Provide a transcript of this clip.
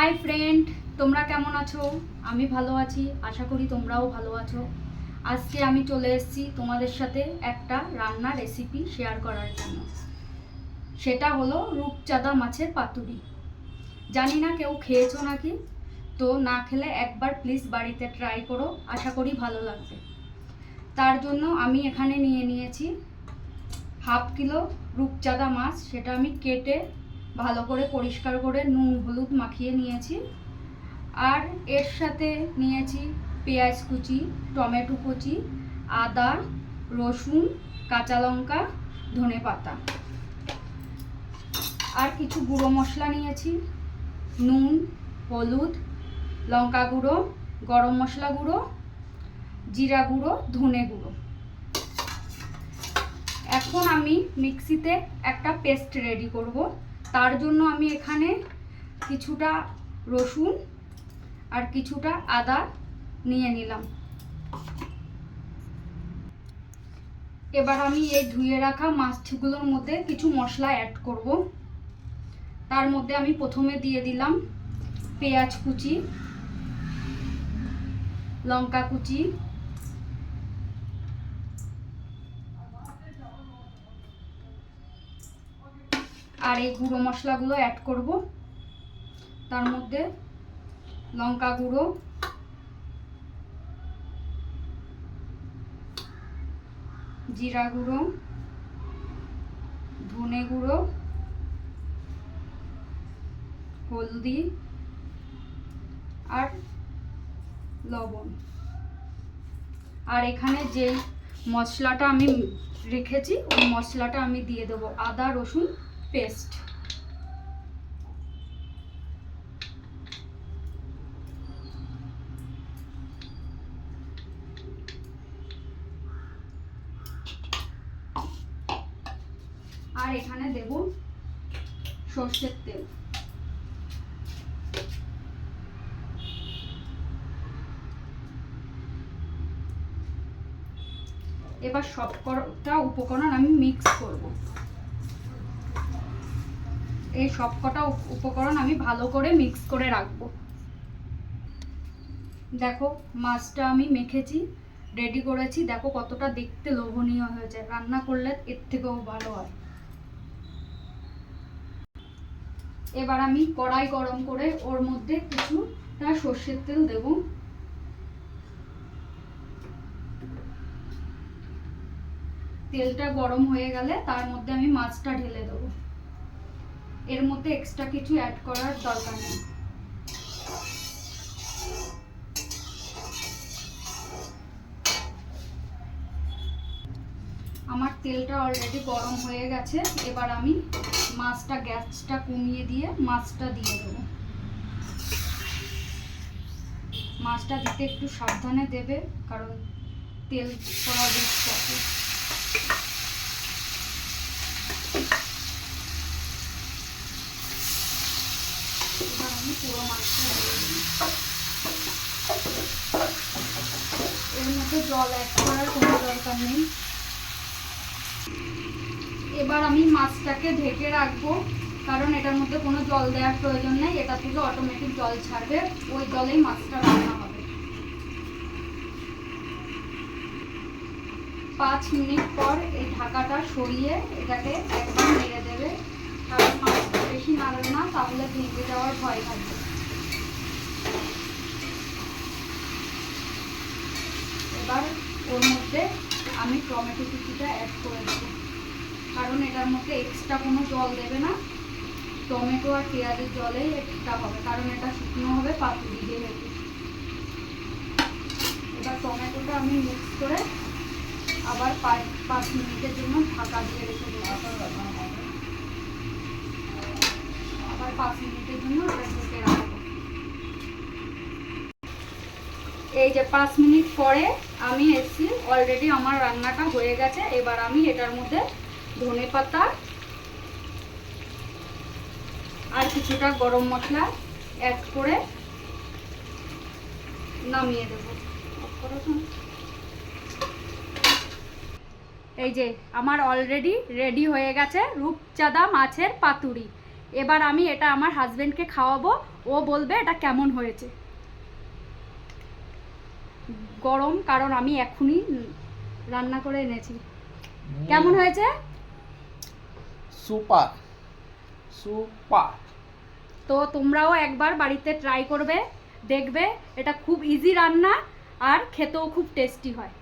Hi friend, তোমরা কেমন আছো? আমি ভালো আছি, আশা করি তোমরাও ভালো আছো। আজকে আমি চলে এসেছি তোমাদের সাথে একটা রান্নার রেসিপি শেয়ার করার জন্য। সেটা হলো রূপচাঁদা মাছের পাতুরি। জানি না কেউ খেয়েছো নাকি, তো না খেলে একবার প্লিজ বাড়িতে ট্রাই করো, আশা করি ভালো লাগবে। তার জন্য আমি এখানে নিয়ে নিয়েছি হাফ কিলো রূপচাঁদা মাছ। সেটা আমি কেটে ভালো করে পরিষ্কার করে নুন হলুদ মাখিয়ে নিয়েছি। আর এর সাথে নিয়েছি পেঁয়াজ কুচি, টমেটো কুচি, আদা, রসুন, কাঁচা লঙ্কা, ধনেপাতা। আর কিছু গুঁড়ো মশলা নিয়েছি, নুন, হলুদ, লঙ্কা গুঁড়ো, গরম মশলা গুঁড়ো, জিরা গুঁড়ো, ধনে গুঁড়ো। এখন আমি মিক্সিতে একটা পেস্ট রেডি করব। তার জন্য আমি এখানে কিছুটা রসুন আর কিছুটা আদা নিয়ে নিলাম। এবার আমি এই ধুয়ে রাখা মাছগুলোর মধ্যে কিছু মশলা অ্যাড করব। তার মধ্যে আমি প্রথমে দিয়ে দিলাম পেঁয়াজ কুচি, লঙ্কা কুচি, আর এই গুঁড়ো মশলাগুলো অ্যাড করব। তার মধ্যে লঙ্কা গুঁড়ো, জিরা গুঁড়ো, ধনে গুঁড়ো, হলদি আর লবণ। আর এখানে যেই মশলাটা আমি রেখেছি ওই মশলাটা আমি দিয়ে দেবো, আদা রসুন পেস্ট। আর এখানে দেব সর্ষের তেল। এবার সবকটা উপকরণ আমি মিক্স করব। এই সবকটা উপকরণ আমি ভালো করে মিক্স করে রাখবো। দেখো মাছটা আমি মেখেছি, রেডি করেছি। দেখো কতটা দেখতে লোভনীয় হয়েছে, রান্না করলে এর থেকেও ভালো হয়। এবার আমি কড়াই গরম করে ওর মধ্যে কিছুটা সর্ষের তেল দেব। তেলটা গরম হয়ে গেলে তার মধ্যে আমি মাছটা ঢেলে দেব। এর মধ্যে এক্সট্রা কিছু অ্যাড করার দরকার নেই। আমার তেলটা অলরেডি গরম হয়ে গেছে। এবার আমি মাছটা গ্যাসটা কমিয়ে দিয়ে মাছটা দিয়ে দেবো। মাছটা দিতে একটু সাবধানে দেবে, কারণ তেল পড়া রিস্ক আছে। এবার আমি পুরো মাছটা দিয়ে দিই। এর মধ্যে জল অ্যাড করার কোনো দরকার নেই। এবার আমি মাছটাকে ঢেকে রাখবো, কারণ এটার মধ্যে কোনো জল দেওয়ার প্রয়োজন নেই। এটা থেকে অটোমেটিক জল ছাড়বে, ওই জলেই মাছটা রান্না হবে। 5 মিনিট পর এই ঢাকাটা সরিয়ে এটাকে একবার নেড়ে দেবে, কারণ মাছটা বেশি নাড়বে না, তাহলে ভেঙে যাওয়ার ভয় থাকবে। এবার ওর মধ্যে আমি টমেটো কুচিটা অ্যাড করে দেবো, কারণ এটার মধ্যে এক্সট্রা কোনো জল দেবে না। টমেটো আর পেঁয়াজের জলেই এটা হবে, কারণ এটা শুকনো হবে পাতুরি যেহেতু। এবার টমেটোটা আমি মিক্স করে আবার 5 মিনিটের জন্য ঢাকা দিয়ে রেখে দেবো। আবার 5 মিনিটের জন্য এটা ঢেকে রাখবো। এই যে 5 মিনিট পরে আমি এসেছি, অলরেডি আমার রান্নাটা হয়ে গেছে। এবার আমি এটার মধ্যে ধনেপাতা আর কিছুটা গরম মশলা অ্যাড করে নামিয়ে দেব। এই যে আমার অলরেডি রেডি হয়ে গেছে রূপচাঁদা মাছের পাতুরি। এবার আমি এটা আমার হাজবেন্ডকে খাওয়াবো, ও বলবে এটা কেমন হয়েছে। গরম, কারণ আমি এখনই রান্না করে এনেছি। কেমন হয়েছে? Super super. তো তোমরাও একবার বাড়িতে ট্রাই করবে, দেখবে এটা খুব ইজি রান্না আর খেতেও খুব টেস্টি হয়।